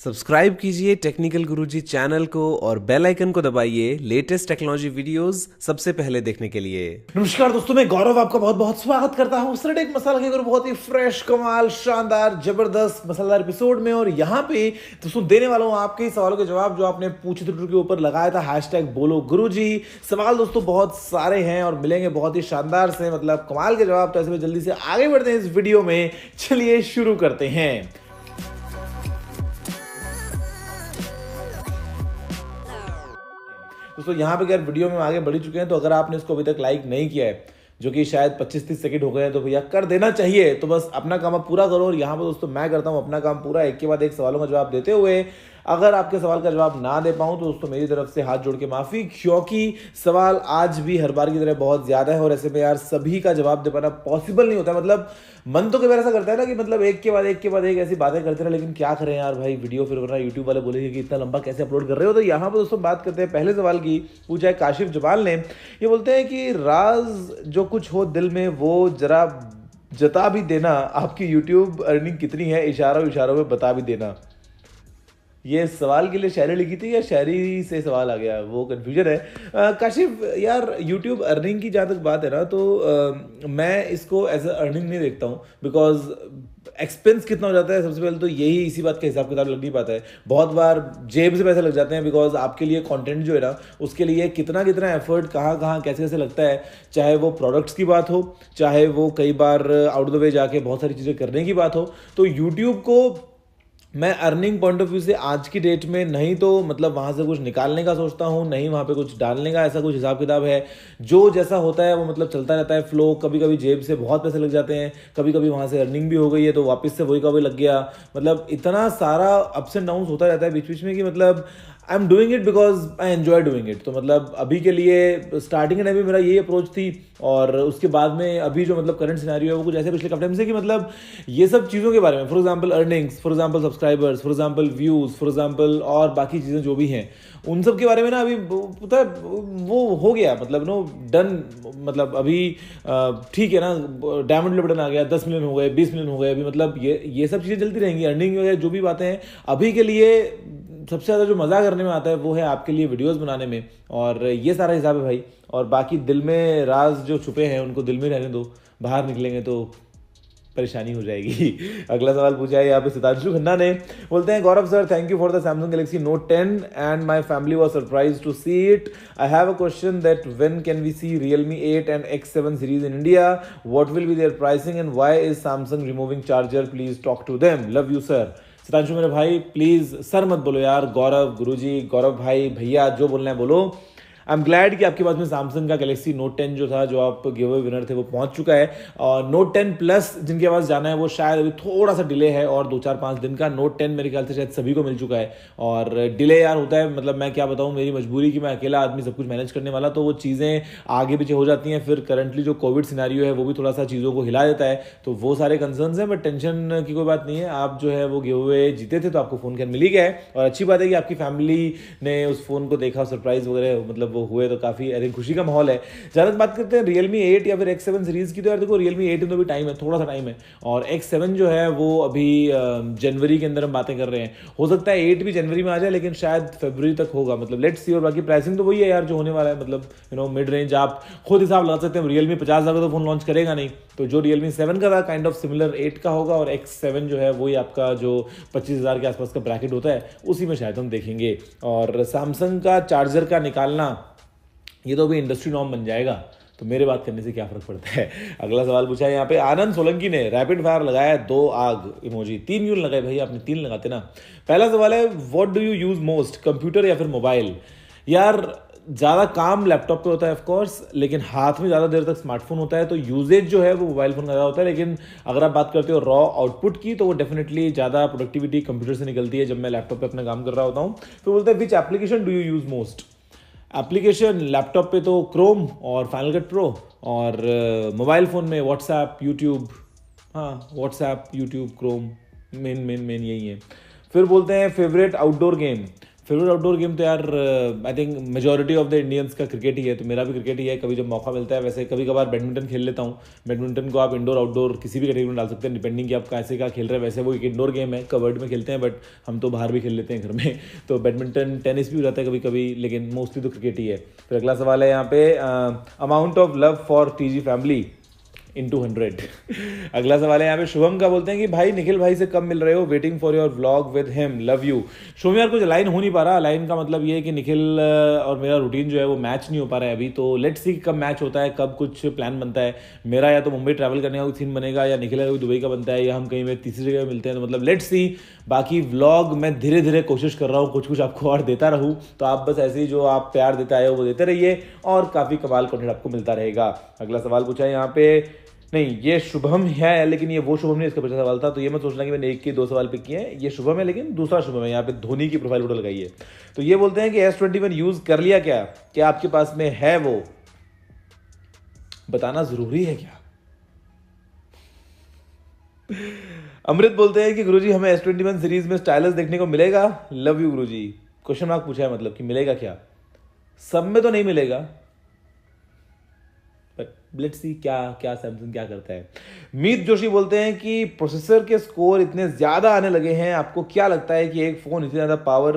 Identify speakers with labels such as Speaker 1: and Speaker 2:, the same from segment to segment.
Speaker 1: Subscribe कीजिए technical गुरुजी channel को और बेल आइकन को दबाइए लेटेस्ट टेक्नोलॉजी वीडियोस सबसे पहले देखने के लिए।
Speaker 2: नमस्कार दोस्तों, मैं गौरव आपका बहुत बहुत स्वागत करता हूं एक मसाला के और बहुत ही फ्रेश, कमाल, शानदार, जबरदस्त मसालेदार एपिसोड में। और यहाँ पे दोस्तों देने वाला हूं आपके सवालों के जवाब जो आपने पूछे थे, के ऊपर लगाया था हैशटैग बोलो गुरुजी। सवाल दोस्तों बहुत सारे हैं और मिलेंगे बहुत ही शानदार से, मतलब कमाल के जवाब। तो ऐसे में जल्दी से आगे बढ़ते हैं इस वीडियो में, चलिए शुरू करते हैं। दोस्तों यहाँ पे अगर वीडियो में आगे बढ़ चुके हैं तो अगर आपने इसको अभी तक लाइक नहीं किया है, जो कि शायद 25-30 सेकंड हो गए हैं, तो भैया कर देना चाहिए। तो बस अपना काम आप पूरा करो। और यहाँ पर दोस्तों मैं करता हूँ अपना काम पूरा, एक के बाद एक सवालों का जवाब देते हुए। अगर आपके सवाल का जवाब ना दे पाऊँ तो दोस्तों मेरी तरफ से हाथ जोड़ के माफ़ी, क्योंकि सवाल आज भी हर बार की तरह बहुत ज़्यादा है और ऐसे में यार सभी का जवाब दे पाना पॉसिबल नहीं होता। मतलब मन तो कई बार ऐसा करता है ना कि मतलब एक के बाद एक ऐसी बातें करते रहे, लेकिन क्या करें यार भाई, वीडियो फिर वरना यूट्यूब वाले बोलेंगे कि इतना लंबा कैसे अपलोड कर रहे हो। तो यहाँ पर दोस्तों बात करते हैं पहले सवाल की। पूछा है काशिफ जबाल ने, ये बोलते हैं कि राज जो कुछ हो दिल में वो जरा जता भी देना, आपकी यूट्यूब अर्निंग कितनी है, इशारों इशारों में बता भी देना। ये सवाल के लिए शायरी लिखी थी या शायरी से सवाल आ गया, वो कन्फ्यूजन है। काशिफ यार, यूट्यूब अर्निंग की जहाँ तक बात है ना, तो मैं इसको एज अ अर्निंग नहीं देखता हूँ, बिकॉज एक्सपेंस कितना हो जाता है। सबसे पहले तो यही इसी बात का हिसाब किताब लग नहीं पाता है। बहुत बार जेब से पैसे लग जाते हैं, बिकॉज आपके लिए कंटेंट जो है ना, उसके लिए कितना कितना एफर्ट कहाँ कहाँ कैसे कैसे लगता है। चाहे वो प्रोडक्ट्स की बात हो, चाहे वो कई बार आउट ऑफ द वे जाके बहुत सारी चीज़ें करने की बात हो। तो यूट्यूब को मैं अर्निंग पॉइंट ऑफ व्यू से आज की डेट में नहीं तो मतलब वहाँ से कुछ निकालने का सोचता हूँ, नहीं वहाँ पे कुछ डालने का, ऐसा कुछ हिसाब किताब है। जो जैसा होता है वो मतलब चलता रहता है फ्लो। कभी कभी जेब से बहुत पैसे लग जाते हैं, कभी कभी वहाँ से अर्निंग भी हो गई है तो वापस से वही का वही लग गया। मतलब इतना सारा अप्स एंड डाउन्स होता रहता है बीच बीच में कि मतलब I am doing it because I enjoy doing it. तो मतलब अभी के लिए स्टार्टिंग में भी मेरा यही अप्रोच थी, और उसके बाद में अभी जो मतलब करंट सिनेरियो है वो कुछ ऐसे पिछले काफी टाइम से कि मतलब ये सब चीज़ों के बारे में, for example earnings, for example subscribers, for example views, for example और बाकी चीज़ें जो भी हैं, उन सब के बारे में ना अभी पता है वो हो गया, मतलब नो डन। मतलब अभी ठीक है ना, डायमंड बटन आ गया, 10 मिलियन हो गए, 20 मिलियन हो गए। अभी मतलब ये सब चीज़ें चलती रहेंगी, अर्निंग वगैरह जो भी बातें हैं। अभी के लिए सबसे ज़्यादा जो मज़ा करने में आता है वो है आपके लिए वीडियोस बनाने में, और ये सारा हिसाब है भाई। और बाकी दिल में राज जो छुपे हैं उनको दिल में रहने दो, बाहर निकलेंगे तो परेशानी हो जाएगी। अगला सवाल पूछा है यहाँ पे सितांशु खन्ना ने, बोलते हैं Gaurav sir, thank you for the Samsung Galaxy Note 10 and my family was surprised to see it. I have a question that when can we see Realme 8 and X7 series in India, what will be their pricing and why is Samsung removing charger, please talk to them, love you sir. Sitanshu मेरे भाई, please sir मत बोलो यार, गौरव गुरुजी, गौरव भाई, भैया, जो बोलना है बोलो। आई एम ग्लैड कि आपके पास में सैमसंग का गैलेक्सी नोट 10 जो था, जो आप गिव अवे विनर थे, वो पहुंच चुका है। और नोट 10 प्लस जिनके पास जाना है वो शायद अभी थोड़ा सा डिले है, और 2-4-5 दिन का। नोट 10 मेरे ख्याल से शायद सभी को मिल चुका है, और डिले यार होता है। मतलब मैं क्या बताऊं, मेरी मजबूरी कि मैं अकेला आदमी सब कुछ मैनेज करने वाला, तो वो चीज़ें आगे पीछे हो जाती हैं। फिर करंटली जो कोविड सिनेरियो है वो भी थोड़ा सा चीज़ों को हिला देता है, तो वो सारे कंसर्न्स हैं। बट टेंशन की कोई बात नहीं है, आप जो है वो गिव अवे जीते थे तो आपको फ़ोन मिल ही गया है। और अच्छी बात है कि आपकी फैमिली ने उस फ़ोन को देखा, सरप्राइज वगैरह मतलब वो हुए, तो काफ़ी खुशी का माहौल है। ज़्यादा बात करते हैं Realme 8 या फिर X7 सीरीज की, तो यार देखो Realme 8 में तो भी टाइम है, थोड़ा सा टाइम है, और X7 जो है वो अभी जनवरी के अंदर हम बातें कर रहे हैं। हो सकता है 8 भी जनवरी में आ जाए, लेकिन शायद फरवरी तक होगा, मतलब लेट्स सी। और बाकी प्राइसिंग तो वही है यार जो होने वाला है, मतलब मिड रेंज आप खुद हिसाब लगा सकते हैं। Realme 50,000 का तो फोन लॉन्च करेगा नहीं, तो जो Realme 7 का था काइंड ऑफ सिमिलर 8 का होगा, और X7 जो है वही आपका जो 25,000 के आसपास का ब्रैकेट होता है उसी में शायद हम देखेंगे। और सैमसंग का चार्जर का निकालना, ये तो भी इंडस्ट्री नॉर्म बन जाएगा, तो मेरे बात करने से क्या फर्क पड़ता है। अगला सवाल पूछा है यहाँ पे आनंद सोलंकी ने, रैपिड फायर लगाया 2 आग इमोजी, 3 यूं लगाए भाई, आपने 3 लगाते ना। पहला सवाल है, what do you use most, computer या फिर मोबाइल। यार ज़्यादा काम लैपटॉप पे होता है ऑफकोर्स, लेकिन हाथ में ज़्यादा देर तक स्मार्टफोन होता है, तो यूजेज जो है वो मोबाइल फोन का ज़्यादा होता है। लेकिन अगर आप बात करते हो रॉ आउटपुट की, तो वो डेफिनेटली ज़्यादा प्रोडक्टिविटी कंप्यूटर से निकलती है जब मैं लैपटॉप पे अपना काम कर रहा होता हूँ। तो बोलते हैं which application do you use most. Application laptop पे तो क्रोम और फाइनल कट प्रो, और मोबाइल फ़ोन में व्हाट्सएप, यूट्यूब। हाँ, व्हाट्सएप, यूट्यूब, क्रोम, मेन यही है। फिर बोलते हैं favourite outdoor game. Favourite outdoor game तो यार I think majority of the Indians का क्रिकेट ही है, तो मेरा भी क्रिकेट ही है। कभी जब मौका मिलता है, वैसे कभी कभार बैडमिंटन खेल लेता हूँ। बैडमिंटन को आप इंडोर आउटडोर किसी भी कैटेगरी में डाल सकते हैं, डिपेंडिंग कि आप कैसे क्या खेल रहे हैं। वैसे वो एक इंडोर गेम है, कवर्ड में खेलते हैं, बट हम तो बाहर भी खेल लेते हैं घर में। तो बैडमिंटन टेनिस भी हो जाता है कभी कभी, लेकिन मोस्टली तो क्रिकेट ही है। फिर अगला सवाल है यहाँ पे, amount of love for TG family into 100। अगला सवाल है यहाँ पे शुभम का, बोलते हैं कि भाई निखिल भाई से कब मिल रहे हो, waiting for your vlog with him, love you. Shubham यार कुछ लाइन हो नहीं पा रहा। लाइन का मतलब ये है कि निखिल और मेरा रूटीन जो है वो मैच नहीं हो पा रहा है अभी। तो लेट्स सी कब मैच होता है, कब कुछ प्लान बनता है। मेरा या तो मुंबई ट्रैवल करने का सीन बनेगा, या निखिल का दुबई का बनता है, या हम कहीं में तीसरी जगह मिलते हैं। तो मतलब लेट्स सी। बाकी व्लॉग मैं धीरे धीरे कोशिश कर रहा हूँ कुछ कुछ आपको और देता रहूँ। तो आप बस ऐसे ही जो आप प्यार देते आए हो वो देते रहिए, और काफ़ी कमाल कंटेंट आपको मिलता रहेगा। अगला सवाल पूछा है यहाँ पे, नहीं ये शुभम है, लेकिन ये वो शुभम नहीं, इसका पहला सवाल था। तो ये मत सोचना कि मैंने एक के दो सवाल पिक किए हैं। ये शुभम है, लेकिन दूसरा शुभम है। यहाँ पे धोनी की प्रोफाइल फोटो लगाई है। तो ये बोलते हैं कि S21 यूज कर लिया क्या आपके पास में है, वो बताना जरूरी है क्या? अमृत बोलते हैं कि गुरुजी हमें S21 सीरीज में स्टाइलस देखने को मिलेगा, love you Guruji. Question mark पूछा है, मतलब कि मिलेगा क्या? सब में तो नहीं मिलेगा, लेट्स सी क्या सैमसंग क्या करता है। मीत जोशी बोलते हैं कि प्रोसेसर के स्कोर इतने ज्यादा आने लगे हैं, आपको क्या लगता है कि एक फोन इतनी ज्यादा पावर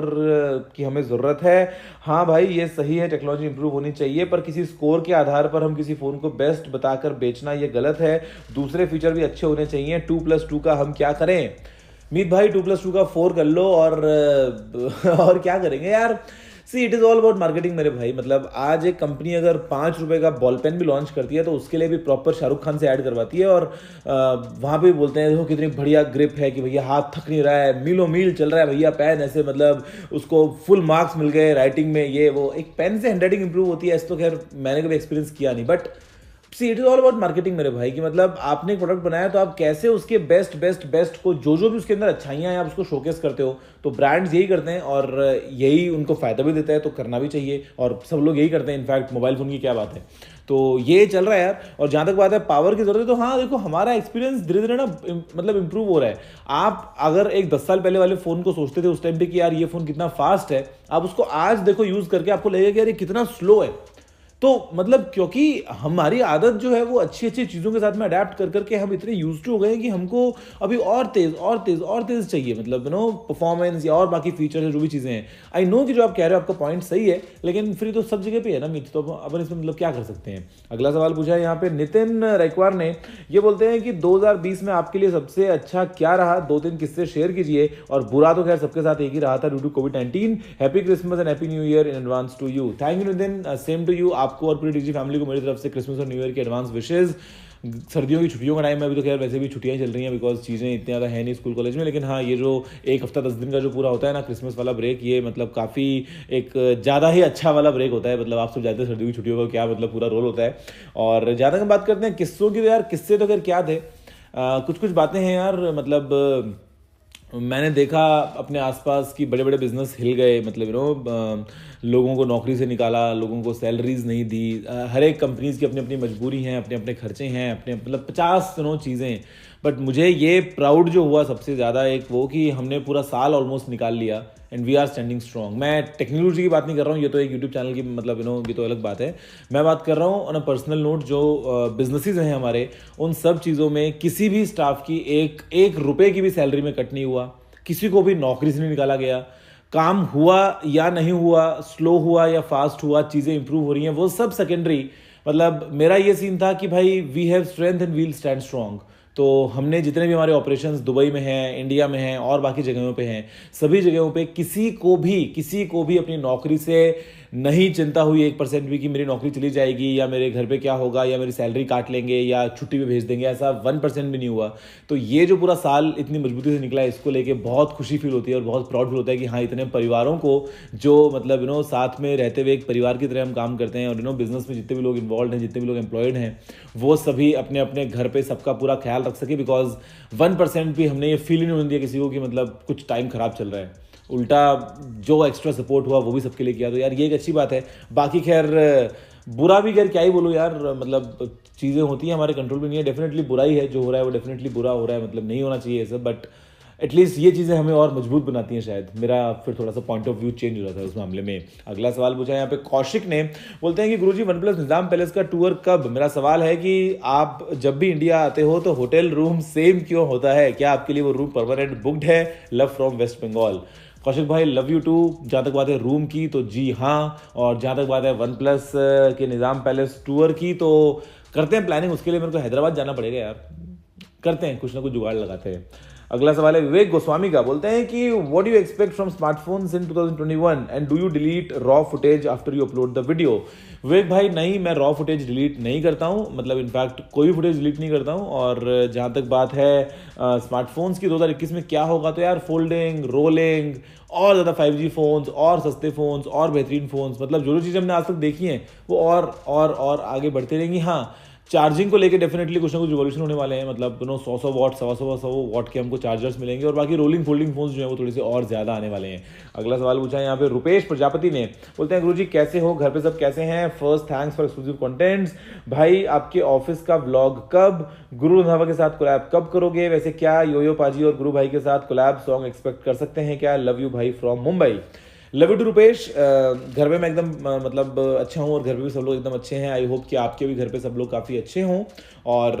Speaker 2: की हमें जरूरत है? हाँ भाई ये सही है, टेक्नोलॉजी इंप्रूव होनी चाहिए, पर किसी स्कोर के आधार पर हम किसी फोन को बेस्ट बताकर बेचना ये गलत है। दूसरे फीचर भी अच्छे होने चाहिए। 2+2 का हम क्या करें? मीत भाई 2+2 का 4 कर लो, और क्या करेंगे यार। See it is all about marketing मेरे भाई। मतलब आज एक कंपनी अगर 5 रुपए का बॉल पेन भी लॉन्च करती है, तो उसके लिए भी प्रॉपर शाहरुख खान से ऐड करवाती है, और वहां पे भी बोलते हैं देखो कितनी बढ़िया ग्रिप है, कि भैया हाथ थक नहीं रहा है, मीलों मील चल रहा है भैया पेन, ऐसे मतलब उसको फुल मार्क्स मिल गए राइटिंग में। ये वो एक पेन से हैंडराइटिंग इंप्रूव होती है। ऐसे तो खैर मैंने कभी एक्सपीरियंस किया नहीं, but see it is all about marketing मेरे भाई। कि मतलब आपने एक प्रोडक्ट बनाया, तो आप कैसे उसके बेस्ट को जो भी उसके अंदर अच्छाइयां हैं आप उसको शोकेस करते हो। तो ब्रांड्स यही करते हैं, और यही उनको फायदा भी देता है, तो करना भी चाहिए। और सब लोग यही करते हैं, इनफैक्ट मोबाइल फोन की क्या बात है। तो ये चल रहा है यार। और जहां तक बात है पावर की जरूरत है, तो हाँ देखो हमारा एक्सपीरियंस धीरे धीरे ना मतलब इंप्रूव हो रहा है। आप अगर एक 10 साल पहले वाले फोन को सोचते थे उस टाइम पे कि यार ये फोन कितना फास्ट है, आप उसको आज देखो यूज करके आपको लगेगा कि यार ये कितना स्लो है। तो मतलब क्योंकि हमारी आदत जो है वो अच्छी अच्छी चीज़ों के साथ में अडेप्ट कर करके हम इतने यूज टू हो गए हैं कि हमको अभी और तेज चाहिए। मतलब परफॉर्मेंस या और बाकी फीचर्स जो भी चीज़ें हैं। आई नो कि जो आप कह रहे हो आपका पॉइंट सही है, लेकिन फिर तो सब जगह पे है ना मित्र, तो अपन इसमें मतलब क्या कर सकते हैं। अगला सवाल पूछा है यहाँ पे नितिन रैकवार ने। ये बोलते हैं कि 2020 में आपके लिए सबसे अच्छा क्या रहा, 2-3 किस्से शेयर कीजिए। और बुरा तो खैर सबके साथ एक ही रहा था ड्यू टू कोविड-19। Happy Christmas and happy new year in advance to you. Thank you Nitin, same to you. आपको और पूरी टीजी फैमिली को मेरी तरफ से क्रिसमस और न्यू ईयर की एडवांस विशेज। सर्दियों की छुट्टियों का टाइम है अभी, तो खैर वैसे भी छुट्टियां चल रही हैं, बिकॉज चीज़ें इतनी ज़्यादा है नहीं स्कूल कॉलेज में। लेकिन हाँ ये जो एक हफ्ता 10 दिन का जो पूरा होता है ना क्रिसमस वाला ब्रेक, ये मतलब काफ़ी एक ज़्यादा ही अच्छा वाला ब्रेक होता है। मतलब आप सब जानते हैं सर्दियों की छुट्टियों का क्या मतलब पूरा रोल होता है। और ज़्यादा हम बात करते हैं किस्सों की, तो यार किस्से तो खैर क्या थे, कुछ बातें हैं यार। मतलब मैंने देखा अपने आसपास की बड़े बड़े बिजनेस हिल गए। मतलब लोगों को नौकरी से निकाला, लोगों को सैलरीज नहीं दी। हर एक कंपनीज की अपनी अपनी मजबूरी हैं, अपने अपने खर्चे हैं, अपने मतलब 50 चीज़ें। बट मुझे ये प्राउड जो हुआ सबसे ज़्यादा एक वो कि हमने पूरा साल ऑलमोस्ट निकाल लिया, and we are standing strong. मैं टेक्नोलॉजी की बात नहीं कर रहा हूँ, ये तो एक यूट्यूब चैनल की मतलब ये तो अलग बात है। मैं बात कर रहा हूँ ऑन अ पर्सनल नोट, जो बिजनेसेस हैं हमारे, उन सब चीज़ों में किसी भी स्टाफ की एक रुपए की भी सैलरी में कट नहीं हुआ, किसी को भी नौकरी से नहीं निकाला गया। काम हुआ या नहीं हुआ, स्लो हुआ या फास्ट हुआ, चीज़ें इंप्रूव हो रही हैं, वो सब सेकेंडरी। मतलब मेरा ये सीन था कि भाई we have strength and we'll stand strong. तो हमने जितने भी हमारे ऑपरेशंस दुबई में हैं, इंडिया में हैं और बाकी जगहों पे हैं, सभी जगहों पे किसी को भी अपनी नौकरी से नहीं चिंता हुई 1% भी कि मेरी नौकरी चली जाएगी, या मेरे घर पे क्या होगा, या मेरी सैलरी काट लेंगे, या छुट्टी पे भेज देंगे। ऐसा 1% भी नहीं हुआ। तो ये जो पूरा साल इतनी मजबूती से निकला है, इसको लेके बहुत खुशी फील होती है और बहुत प्राउड फील होता है कि हाँ इतने परिवारों को जो मतलब साथ में रहते हुए एक परिवार की तरह हम काम करते हैं। और बिजनेस में जितने भी लोग इन्वॉल्व हैं, जितने भी लोग एम्प्लॉयड हैं, वो सभी अपने अपने घर पे सबका पूरा ख्याल रख सके। बिकॉज 1% भी हमने ये फील ही नहीं होने दिया किसी को कि मतलब कुछ टाइम खराब चल रहा है। उल्टा जो एक्स्ट्रा सपोर्ट हुआ वो भी सबके लिए किया। तो यार ये एक अच्छी बात है। बाकी खैर बुरा भी खैर क्या ही बोलूँ यार, मतलब चीज़ें होती हैं हमारे कंट्रोल में नहीं है। डेफिनेटली बुरा ही है जो हो रहा है, वो डेफिनेटली बुरा हो रहा है, मतलब नहीं होना चाहिए ये सब। बट एटलीस्ट ये चीज़ें हमें और मजबूत बनाती हैं शायद। मेरा फिर थोड़ा सा पॉइंट ऑफ व्यू चेंज हो जाता है उस मामले में। अगला सवाल पूछा है यहाँ पे कौशिक ने, बोलते हैं कि गुरुजी वन प्लस निजाम पैलेस का टूर कब? मेरा सवाल है कि आप जब भी इंडिया आते हो तो होटल रूम सेम क्यों होता है? क्या आपके लिए वो रूम परमानेंट बुक्ड है? Love from West Bengal. कौशिक भाई लव यू टू। जहाँ तक बात है रूम की तो जी हाँ, और जहाँ तक बात है वन प्लस के निज़ाम पैलेस टूर की तो करते हैं प्लानिंग। उसके लिए मेरे को हैदराबाद जाना पड़ेगा यार, करते हैं कुछ ना कुछ जुगाड़ लगाते हैं। अगला सवाल है विवेक गोस्वामी का, बोलते हैं कि what do you expect from smartphones in 2021 and do you delete raw footage after you upload the video? Vivek भाई नहीं, मैं रॉ फुटेज डिलीट नहीं करता हूं, मतलब इनफैक्ट कोई भी फुटेज डिलीट नहीं करता हूं। और जहां तक बात है स्मार्टफोन्स की 2021 में क्या होगा, तो यार फोल्डिंग, रोलिंग, और ज़्यादा 5G फोन्स और सस्ते फोन्स और बेहतरीन फोन्स, मतलब जो चीज़ हमने आज तक देखी हैं वो और आगे बढ़ती रहेंगी। हाँ, चार्जिंग को लेके डेफिनेटली कुछ ना कुछ रिवॉल्यूशन होने वाले हैं, मतलब 100 वॉट 100 वॉट के हमको चार्जर्स मिलेंगे, और बाकी रोलिंग फोल्डिंग फोन्स जो है वो थोड़े से और ज़्यादा आने वाले हैं। अगला सवाल पूछा है यहाँ पे रुपेश प्रजापति ने, बोलते हैं गुरुजी कैसे हो, घर पे सब कैसे हैं? First thanks for exclusive contents. भाई आपके ऑफिस का व्लॉग कब? गुरु रंधावा के साथ कोलैब कब करोगे? वैसे क्या योयो पाजी और गुरु भाई के साथ कोलैब सॉन्ग एक्सपेक्ट कर सकते हैं क्या? लव यू भाई from Mumbai. Love you too Rupesh. घर में मैं एकदम मतलब अच्छा हूँ और घर पे भी सब लोग एकदम अच्छे हैं। आई होप कि आपके भी घर पे सब लोग काफ़ी अच्छे हों, और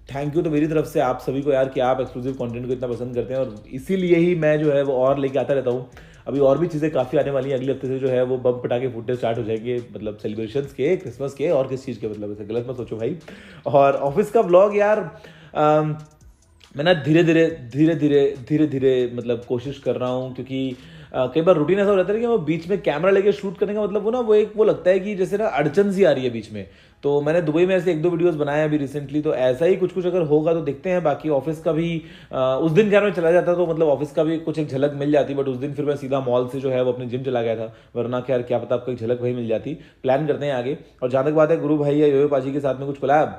Speaker 2: थैंक यू तो मेरी तरफ से आप सभी को यार कि आप एक्सक्लूसिव कंटेंट को इतना पसंद करते हैं, और इसीलिए ही मैं जो है वो और लेके आता रहता हूँ। अभी और भी चीज़ें काफ़ी आने वाली हैं। अगले हफ्ते से जो है वो बम पटाखे फूटने स्टार्ट हो जाएंगे, मतलब सेलिब्रेशंस के, क्रिसमस के, और किस चीज़ के, मतलब ऐसे गलत मत सोचो भाई। और ऑफिस का व्लॉग यार मैं ना धीरे धीरे मतलब कोशिश कर रहा हूँ, क्योंकि कई बार रूटीन ऐसा हो जाता है कि वो बीच में कैमरा लेके शूट करने का मतलब वो लगता है कि जैसे ना अड़चन सी आ रही है बीच में। तो मैंने दुबई में ऐसे 1-2 वीडियोस बनाए अभी रिसेंटली, तो ऐसा ही कुछ अगर होगा तो देखते हैं। बाकी ऑफिस का भी उस दिन क्या मैं चला जाता तो मतलब ऑफिस का भी कुछ एक झलक मिल जाती, बट उस दिन फिर मैं सीधा मॉल से जो है वो अपने जिम चला गया था, वरना खैर क्या पता आपको एक झलक वही मिल जाती। प्लान करते हैं आगे। और जहां तक बात है गुरु भाई या योयो पाजी के साथ में कुछ कोलैब,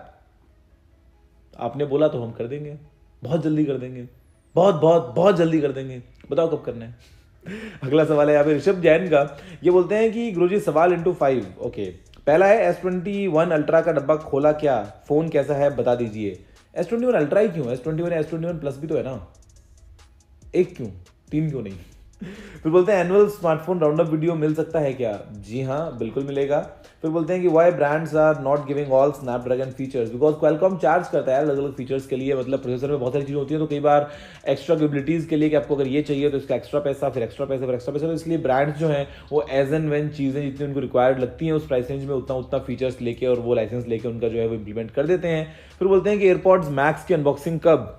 Speaker 2: आपने बोला तो हम कर देंगे, बहुत जल्दी कर देंगे, बहुत जल्दी कर देंगे। बताओ कब करना है? अगला सवाल है यहाँ पे ऋषभ जैन का, ये बोलते हैं कि गुरुजी सवाल इंटू 5। ओके, पहला है S21 अल्ट्रा का डब्बा खोला क्या? फोन कैसा है बता दीजिए। S21 अल्ट्रा ही क्यों? S21 S21 प्लस भी तो है ना, एक क्यों, 3 क्यों नहीं? फिर बोलते हैं annual smartphone round up video मिल सकता है क्या? जी हाँ, बिल्कुल मिलेगा। फिर बोलते हैं कि why brands are not giving all Snapdragon features? Because Qualcomm charge करता है अलग अलग फीचर्स के लिए, मतलब प्रोसेसर में बहुत सारी चीज़ें होती है, तो कई बार एक्स्ट्रा कैपेबिलिटीज के लिए कि आपको अगर ये चाहिए तो इसका एक्स्ट्रा पैसा, फिर एक्स्ट्रा पैसा, फिर एक्स्ट्रा पैसा, तो इसलिए ब्रांड्स जो हैं वो एज एंड वेन चीज़ें जितनी उनको रिक्वायर्ड लगती हैं उस प्राइस रेंज में उतना फीचर्स लेके और वो लाइसेंस लेके उनका जो है वो इंप्लीमेंट कर देते हैं। फिर बोलते हैं कि एयरपॉड्स मैक्स की अनबॉक्सिंग कब?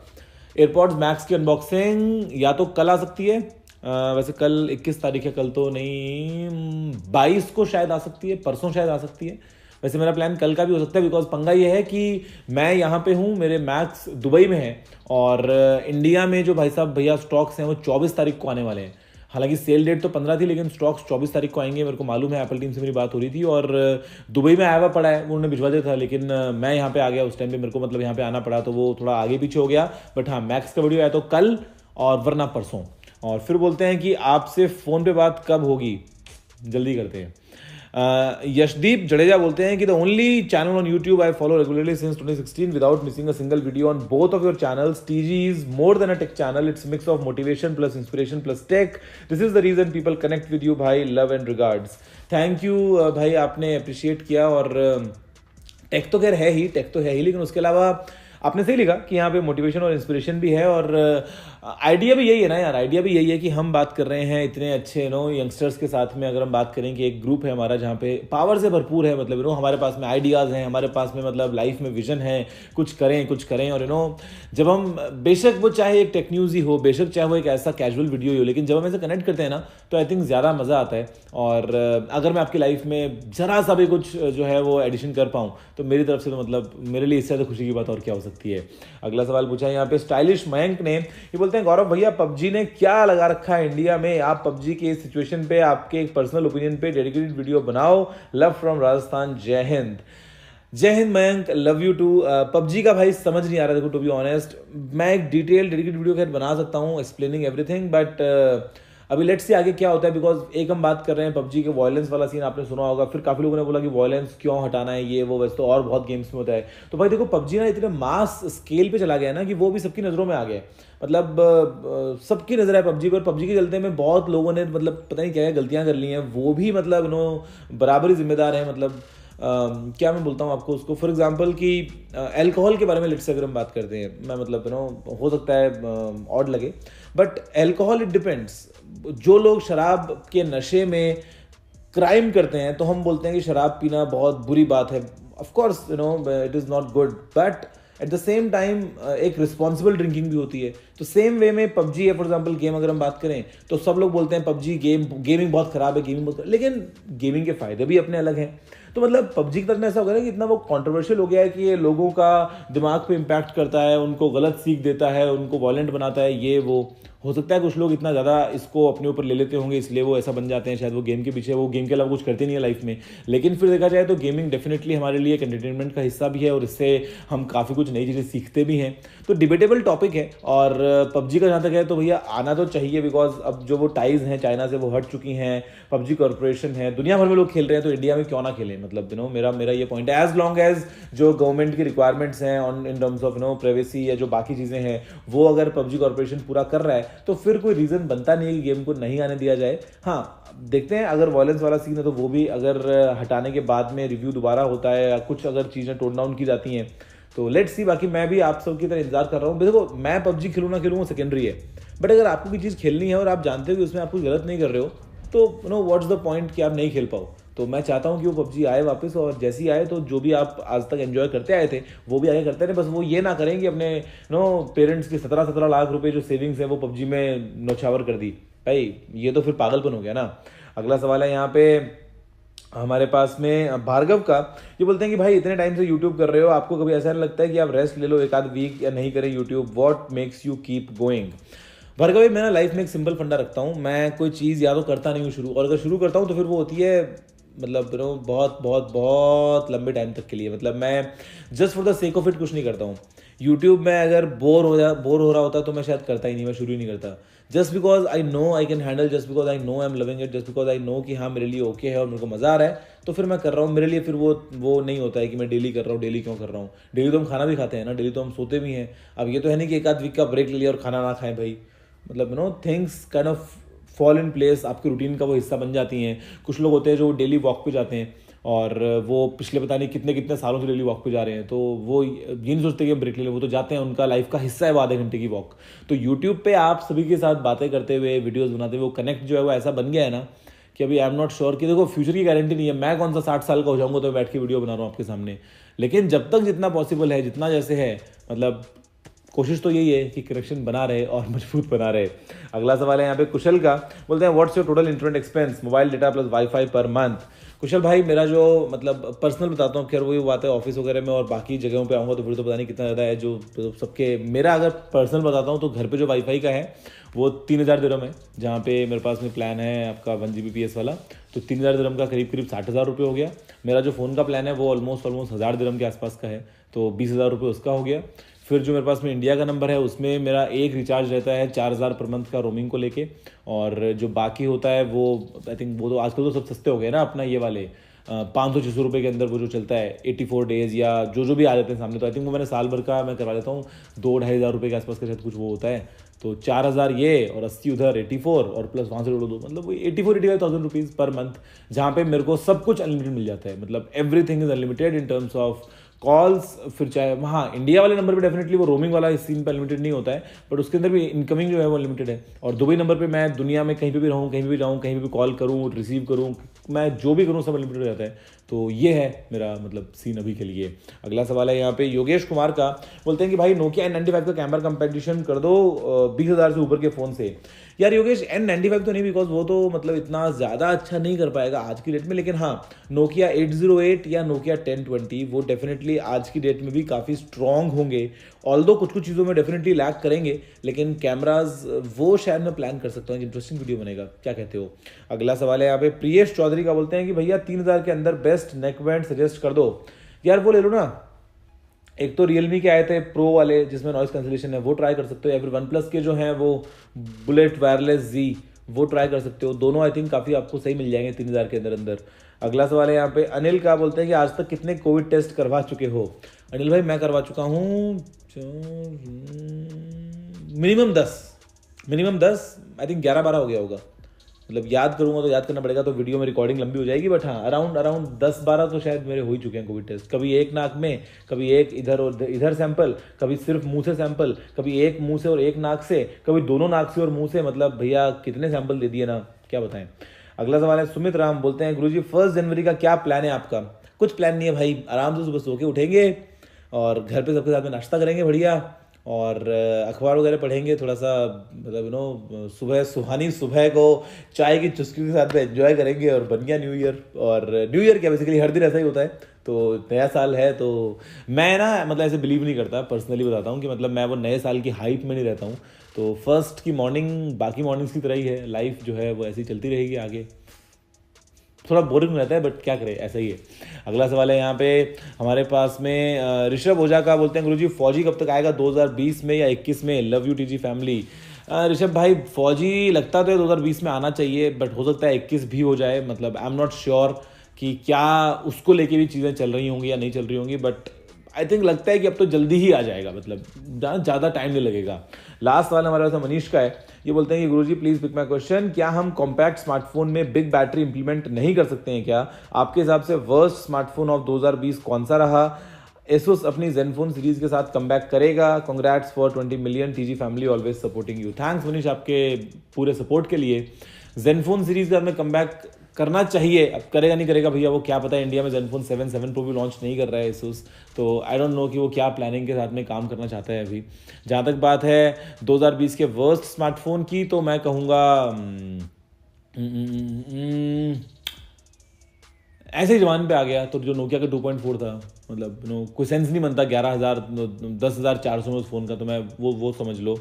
Speaker 2: एयरपॉड्स मैक्स की अनबॉक्सिंग या तो कल आ सकती है, वैसे कल 21 तारीख है, कल तो नहीं, 22 को शायद आ सकती है, परसों शायद आ सकती है। वैसे मेरा प्लान कल का भी हो सकता है, बिकॉज पंगा ये है कि मैं यहाँ पे हूँ, मेरे मैक्स दुबई में है, और इंडिया में जो भाई साहब भैया स्टॉक्स हैं वो 24 तारीख को आने वाले हैं। हालांकि सेल डेट तो 15 थी, लेकिन स्टॉक्स 24 तारीख को आएंगे, मेरे को मालूम है, एप्पल टीम से मेरी बात हो रही थी, और दुबई में आया हुआ पड़ा है, उन्होंने भिजवा दिया था, लेकिन मैं यहाँ पे आ गया उस टाइम पे, मेरे को मतलब यहाँ पे आना पड़ा, तो वो थोड़ा आगे पीछे हो गया। बट हाँ, मैक्स का वीडियो आया तो कल, और वरना परसों। और फिर बोलते हैं कि आपसे फ़ोन पे बात कब होगी? जल्दी करते हैं। यशदीप जडेजा बोलते हैं कि the only channel on YouTube I follow regularly since 2016 without missing a single video on both of your channels. TG is more than a tech channel, it's mix of motivation plus inspiration plus tech. This is the reason people connect with you भाई, love and regards. Thank you भाई, आपने appreciate किया। और take तो खैर है ही, take तो है ही, लेकिन उसके अलावा आपने सही लिखा कि यहाँ पे मोटिवेशन और इंस्पिरेशन भी है, और आइडिया भी यही है ना यार, आइडिया भी यही है कि हम बात कर रहे हैं इतने अच्छे यंगस्टर्स के साथ में। अगर हम बात करें कि एक ग्रुप है हमारा जहाँ पे पावर से भरपूर है, मतलब हमारे पास में आइडियाज़ हैं, हमारे पास में मतलब लाइफ में विजन है, कुछ करें। और जब हम, बेशक वो चाहे एक टेक न्यूज़ ही हो, बेशक चाहे वो एक ऐसा कैजुअल वीडियो ही हो, लेकिन जब हम ऐसे कनेक्ट करते हैं ना तो आई थिंक ज़्यादा मज़ा आता है। और अगर मैं आपकी लाइफ में ज़रा सा भी कुछ जो है वो एडिशन कर पाऊँ तो मेरी तरफ से तो मतलब मेरे लिए इससे ज़्यादा खुशी की बात और क्या हो सकती है। अगला सवाल पूछा है यहाँ पे स्टाइलिश मयंक ने, ये बोलते हैं गौरव भैया पबजी ने क्या लगा रखा है इंडिया में? आप पबजी के सिचुएशन पे आपके एक पर्सनल ओपिनियन पे डेडिकेटेड वीडियो बनाओ। लव फ्रॉम राजस्थान, जय हिंद। जय हिंद Mayank, love you too. PUBG का भाई समझ नहीं आ रहा, देखो टू बी ऑनेस्ट मैं एक डिटेल डेडिकेटेड वीडियो खैर बना सकता हूँ एक्सप्लेनिंग एवरीथिंग, बट अभी लेट्स से आगे क्या होता है, बिकॉज एक हम बात कर रहे हैं पबजी के वायलेंस वाला सीन आपने सुना होगा, फिर काफी लोगों ने बोला कि वायलेंस क्यों हटाना है, ये वो, वैसे तो और बहुत गेम्स में होता है। तो भाई देखो पबजी ना इतने मास स्केल पे चला गया ना कि वो भी सबकी नजरों में आ गया। मतलब सबकी नजर है पबजी पर। पबजी के चलते में बहुत लोगों ने मतलब पता नहीं क्या क्या गलतियां कर ली हैं, वो भी मतलब बराबर ही जिम्मेदार है। मतलब क्या मैं बोलता हूँ आपको उसको, फॉर एग्जांपल कि अल्कोहल के बारे में लेट्स से अगर हम बात करते हैं, मैं मतलब हो सकता है ऑड लगे, बट अल्कोहल इट डिपेंड्स। जो लोग शराब के नशे में क्राइम करते हैं तो हम बोलते हैं कि शराब पीना बहुत बुरी बात है, of course it is not good, but at the same time एक रिस्पॉन्सिबल ड्रिंकिंग भी होती है। तो सेम वे में पबजी है फॉर एग्जांपल, गेम अगर हम बात करें तो सब लोग बोलते हैं पबजी गेमिंग बहुत खराब है, गेमिंग बहुत, लेकिन गेमिंग के फायदे भी अपने अलग हैं। तो मतलब पबजी की तरफ में ऐसा हो गया ना कि इतना वो कंट्रोवर्शियल हो गया है कि ये लोगों का दिमाग पे इम्पैक्ट करता है, उनको गलत सीख देता है, उनको वॉलेंट बनाता है, ये वो। हो सकता है कुछ लोग इतना ज़्यादा इसको अपने ऊपर ले लेते होंगे इसलिए वो ऐसा बन जाते हैं, शायद वो गेम के पीछे, वो गेम के अलावा कुछ करते नहीं है लाइफ में। लेकिन फिर देखा जाए तो गेमिंग डेफिनेटली हमारे लिए एक एंटरटेनमेंट का हिस्सा भी है और इससे हम काफ़ी कुछ नई चीज़ें सीखते भी हैं। तो डिबेटेबल टॉपिक है। और पबजी का जहाँ तक है तो भैया आना तो चाहिए, बिकॉज अब जो वो टाइज हैं चाइना से वो हट चुकी हैं, पबजी कॉर्पोरेशन है, दुनिया भर में लोग खेल रहे हैं, तो इंडिया में क्यों ना खेलें। मतलब मेरा ये पॉइंट है, एज लॉन्ग एज जो गवर्नमेंट की रिक्वायरमेंट्स हैं on in terms of privacy या जो बाकी चीज़ें हैं वो अगर पबजी कॉर्पोरेशन पूरा कर रहा है तो फिर कोई रीज़न बनता नहीं है कि गेम को नहीं आने दिया जाए। हाँ देखते हैं, अगर वॉयलेंस वाला सीन है तो वो भी अगर हटाने के बाद में रिव्यू दोबारा होता है या कुछ अगर चीज़ें टोन डाउन की जाती हैं तो लेट्स सी। बाकी मैं भी आप सबकी तरह इंतजार कर रहा हूँ। देखो मैं पबजी खेलूँ ना खेलूँ वो सेकेंडरी है, बट अगर आपको कोई चीज़ खेलनी है और आप जानते हो कि उसमें आप कुछ गलत नहीं कर रहे हो तो व्हाट्स द पॉइंट कि आप नहीं खेल पाओ। तो मैं चाहता हूँ कि वो पबजी आए वापस, और जैसे ही आए तो जो भी आप आज तक एंजॉय करते आए थे वो भी आगे करते रहे। बस वो ये ना करें कि अपने पेरेंट्स की 17-17 लाख रुपए जो सेविंग्स है वो पबजी में नौछावर कर दी। भाई ये तो फिर पागलपन हो गया ना। अगला सवाल है यहाँ पे हमारे पास में भार्गव का, ये बोलते हैं कि भाई इतने टाइम से यूट्यूब कर रहे हो, आपको कभी ऐसा नहीं लगता है कि आप रेस्ट ले लो एक आध वीक या नहीं करें YouTube, what makes you keep going. Bhargav भाई मैं ना लाइफ में एक सिंपल फंडा रखता हूँ, मैं कोई चीज़ या तो करता नहीं हूँ शुरू, और अगर शुरू करता हूँ तो फिर वो होती है मतलब बहुत बहुत बहुत लंबे टाइम तक के लिए। मतलब मैं just for the sake of it कुछ नहीं करता हूँ। यूट्यूब में अगर बोर हो रहा होता तो मैं शायद करता ही नहीं, मैं शुरू ही नहीं करता। Just because I know I can handle, just because I know I am loving it, just because I know कि हाँ मेरे लिए ओके है और मेरे को मज़ा आ रहा है तो फिर मैं कर रहा हूँ। मेरे लिए फिर वो नहीं होता है कि मैं डेली कर रहा हूँ। डेली क्यों कर रहा हूँ, डेली तो हम खाना भी खाते हैं ना, डेली तो हम सोते भी हैं। अब ये तो है नहीं कि एक आध वीक का ब्रेक ले लिया और खाना ना खाएं भाई। मतलब things kind of fall in place, आपके रूटीन का वो हिस्सा बन जाती हैं। कुछ लोग होते हैं जो डेली वॉक पे जाते हैं और वो पिछले पता नहीं कितने कितने सालों से डेली वॉक पे जा रहे हैं, तो वो ये नहीं सोचते कि ब्रेक ले लें, वो तो जाते हैं, उनका लाइफ का हिस्सा है वो आधे घंटे की वॉक। तो यूट्यूब पे आप सभी के साथ बातें करते हुए वीडियोस बनाते हुए वो कनेक्ट जो है वो ऐसा बन गया है ना कि अभी आई एम नॉट श्योर कि देखो फ्यूचर की गारंटी नहीं है। मैं कौन सा 60 साल का हो जाऊंगा तो बैठ के वीडियो बना रहा हूँ आपके सामने, लेकिन जब तक जितना पॉसिबल है, जितना जैसे है, मतलब कोशिश तो यही है कि कनेक्शन बना रहे और मजबूत बना रहे। अगला सवाल है यहाँ पे कुशल का, बोलते हैं what's your total internet expense mobile data plus wifi per month. Kushal भाई मेरा जो मतलब पर्सनल बताता हूँ, खैर वही बात है ऑफिस वगैरह में और बाकी जगहों पे आऊँगा तो फिर तो पता नहीं कितना ज़्यादा है जो तो सबके। मेरा अगर पर्सनल बताता हूँ तो घर पे जो वाईफाई का है वो 3000 दिरहम है, जहाँ पे मेरे पास में प्लान है आपका 1 Gbps वाला, तो 3000 दिरहम का करीब 60,000 रुपये हो गया। मेरा जो फ़ोन का प्लान है वो ऑलमोस्ट 1000 दिरहम के आसपास का है, तो 20,000 रुपये उसका हो गया। फिर जो मेरे पास में इंडिया का नंबर है उसमें मेरा एक रिचार्ज रहता है 4000 पर मंथ का रोमिंग को लेके, और जो बाकी होता है वो आई थिंक वो तो आजकल तो सब सस्ते हो गए ना अपना ये वाले 500-600 रुपये के अंदर वो जो चलता है 84 डेज या जो भी आ जाते हैं सामने, तो आई थिंक वो मैंने साल भर का मैं करवा लेता हूँ 2-2,500 रुपये के आसपास का शायद कुछ वो होता है। तो 4000 ये और 80 उधर 84 और प्लस वहाँ से जोड़ दो, मतलब वो 84-85,000 रुपीज़ पर मंथ, जहाँ पे मेरे को सब कुछ अनलिमिटेड मिल जाता है। मतलब everything is unlimited in terms of calls. फिर चाहे हाँ इंडिया वाले नंबर पे डेफिनेटली वो रोमिंग वाला इस सीन पे अनलिमिटेड नहीं होता है, बट उसके अंदर भी इनकमिंग जो है वो अनलिमिटेड है। और दुबई नंबर पे मैं दुनिया में कहीं पे भी रहूँ, कहीं पे भी जाऊँ, कहीं पे भी कॉल करूँ, रिसीव करूँ, मैं जो भी करूँ सब अनलिमिटेड हो जाता है। तो ये है मेरा मतलब सीन अभी के लिए। अगला सवाल है यहाँ पे योगेश कुमार का, बोलते हैं कि भाई नोकिया N95 का कैमरा कंपटीशन कर दो 20,000 से ऊपर के फ़ोन से। यार योगेश N95 तो नहीं, बिकॉज वो तो मतलब इतना ज़्यादा अच्छा नहीं कर पाएगा आज की डेट में, लेकिन हाँ नोकिया 808 या नोकिया 1020 वो डेफिनेटली आज की डेट में भी काफ़ी स्ट्रॉन्ग होंगे। ऑल्दो कुछ कुछ चीज़ों में डेफिनेटली लैग करेंगे, लेकिन कैमराज वो शायद मैं प्लान कर सकता हूँ, इंटरेस्टिंग वीडियो बनेगा, क्या कहते हो। अगला सवाल है यहाँ पे प्रियेश चौधरी का, बोलते हैं कि भैया 3000 के अंदर बेस्ट नेक बैंड सजेस्ट कर दो। यार वो ले लो ना, एक तो रियलमी के आए थे प्रो वाले जिसमें नॉइस कैंसिलेशन है, वो ट्राई कर सकते हो, या फिर वन प्लस के जो हैं वो बुलेट वायरलेस जी वो ट्राई कर सकते हो। दोनों आई थिंक काफ़ी आपको सही मिल जाएंगे 3000 के अंदर अंदर। अगला सवाल है यहाँ पे अनिल का, बोलते हैं कि आज तक कितने कोविड टेस्ट करवा चुके हो? अनिल भाई मैं करवा चुका हूँ मिनिमम 10 आई थिंक 11-12 हो गया होगा, मतलब याद करूंगा तो याद करना पड़ेगा, तो वीडियो में रिकॉर्डिंग लंबी हो जाएगी, बट हाँ अराउंड 10-12 तो शायद मेरे हो ही चुके हैं कोविड टेस्ट। कभी एक नाक में, कभी एक इधर और इधर सैंपल, कभी सिर्फ मुंह से सैंपल, कभी एक मुंह से और एक नाक से, कभी दोनों नाक से और मुंह से, मतलब भैया कितने सैंपल दे दिए ना, क्या बताएं। अगला सवाल है सुमित राम, बोलते हैं गुरुजी 1 जनवरी का क्या प्लान है आपका? कुछ प्लान नहीं है भाई, आराम से सुबह सो के उठेंगे और घर पे सबके साथ में नाश्ता करेंगे बढ़िया, और अखबार वगैरह पढ़ेंगे थोड़ा सा, मतलब सुबह सुहानी सुबह को चाय की चुस्की के साथ में एंजॉय करेंगे, और बन गया न्यू ईयर। और न्यू ईयर क्या, बेसिकली हर दिन ऐसा ही होता है, तो नया साल है तो मैं ना मतलब ऐसे बिलीव नहीं करता, पर्सनली बताता हूँ कि मतलब मैं वो नए साल की हाइप में नहीं रहता हूँ। तो फर्स्ट की मॉर्निंग बाकी मॉर्निंग्स की तरह ही है, लाइफ जो है वो ऐसी चलती रहेगी आगे। थोड़ा बोरिंग रहता है बट क्या करें, ऐसा ही है। अगला सवाल है यहाँ पे हमारे पास में ऋषभ ओझा का, बोलते हैं गुरुजी फौजी कब तक आएगा, 2020 में या 21 में? Love you TG family. Rishabh भाई फौजी लगता तो है 2020 में आना चाहिए, बट हो सकता है 21 भी हो जाए, मतलब आई एम नॉट श्योर कि क्या उसको लेके भी चीज़ें चल रही होंगी या नहीं चल रही होंगी, बट आई थिंक लगता है कि अब तो जल्दी ही आ जाएगा, मतलब ज़्यादा टाइम नहीं लगेगा। लास्ट वाला हमारे पास मनीष का है, ये बोलते हैं कि गुरुजी प्लीज पिक माय क्वेश्चन, क्या हम कॉम्पैक्ट स्मार्टफोन में बिग बैटरी इंप्लीमेंट नहीं कर सकते हैं क्या? आपके हिसाब से वर्स्ट स्मार्टफोन ऑफ 2020 कौन सा रहा? एसुस अपनी जेनफोन सीरीज के साथ कमबैक करेगा? Congrats for 20 million, TG family always supporting you. Thanks Manish आपके पूरे सपोर्ट के लिए। जेनफोन सीरीज का हमें कमबैक करना चाहिए, अब करेगा नहीं करेगा भैया वो क्या पता है, इंडिया में जेनफोन 7 प्रो भी लॉन्च नहीं कर रहा है एसुस, तो आई डोंट नो कि वो क्या प्लानिंग के साथ में काम करना चाहता है अभी। जहाँ तक बात है 2020 के वर्स्ट स्मार्टफोन की, तो मैं कहूँगा ऐसे ही जवान पे आ गया तो जो नोकिया का 2.4 था, मतलब कोई सेंस नहीं बनता 11,000 10,400 में उस फ़ोन का, तो मैं वो समझ लो।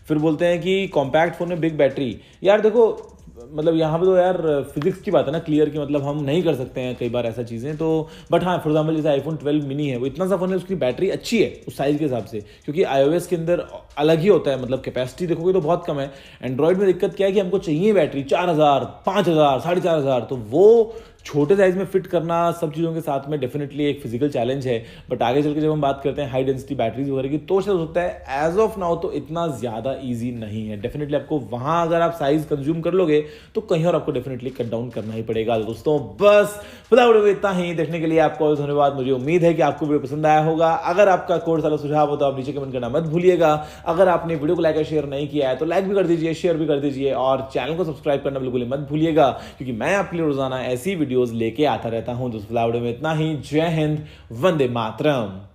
Speaker 2: फिर बोलते हैं कि कॉम्पैक्ट फ़ोन में बिग बैटरी, यार देखो मतलब यहाँ पे तो यार फिजिक्स की बात है ना क्लियर, कि मतलब हम नहीं कर सकते हैं कई बार ऐसा चीज़ें, तो बट हाँ फॉर एग्जाम्पल जैसे आईफोन 12 मिनी है, वो इतना सा फोन है, उसकी बैटरी अच्छी है उस साइज़ के हिसाब से, क्योंकि iOS के अंदर अलग ही होता है, मतलब कैपेसिटी देखोगे तो बहुत कम है। एंड्रॉइड में दिक्कत क्या है कि हमको चाहिए बैटरी 4,000 5,000 4,500, तो वो छोटे साइज में फिट करना सब चीज़ों के साथ में डेफिनेटली एक फिजिकल चैलेंज है। बट आगे चल के जब हम बात करते हैं हाई डेंसिटी बैटरीज वगैरह की, तो शायद होता है एज ऑफ नाउ तो इतना ज़्यादा ईजी नहीं है। डेफिनेटली आपको वहाँ अगर आप साइज कंज्यूम कर लोगे तो कहीं और आपको डेफिनेटली कट डाउन करना ही पड़ेगा। दोस्तों बस फिलहाल वीडियो इतना ही, देखने के लिए आपको धन्यवाद। मुझे उम्मीद है कि आपको वीडियो पसंद आया होगा। अगर आपका कोई सारा सुझाव हो तो आप नीचे कमेंट करना मत भूलिएगा। अगर आपने वीडियो को लाइक और शेयर नहीं किया है तो लाइक भी कर दीजिए, शेयर भी कर दीजिए, और चैनल को सब्सक्राइब करना बिल्कुल मत भूलिएगा, क्योंकि मैं आपके लिए रोजाना ऐसी वीडियोस लेके आता रहता हूं। दोस्तों वीडियो में इतना ही। जय हिंद, वंदे मातरम।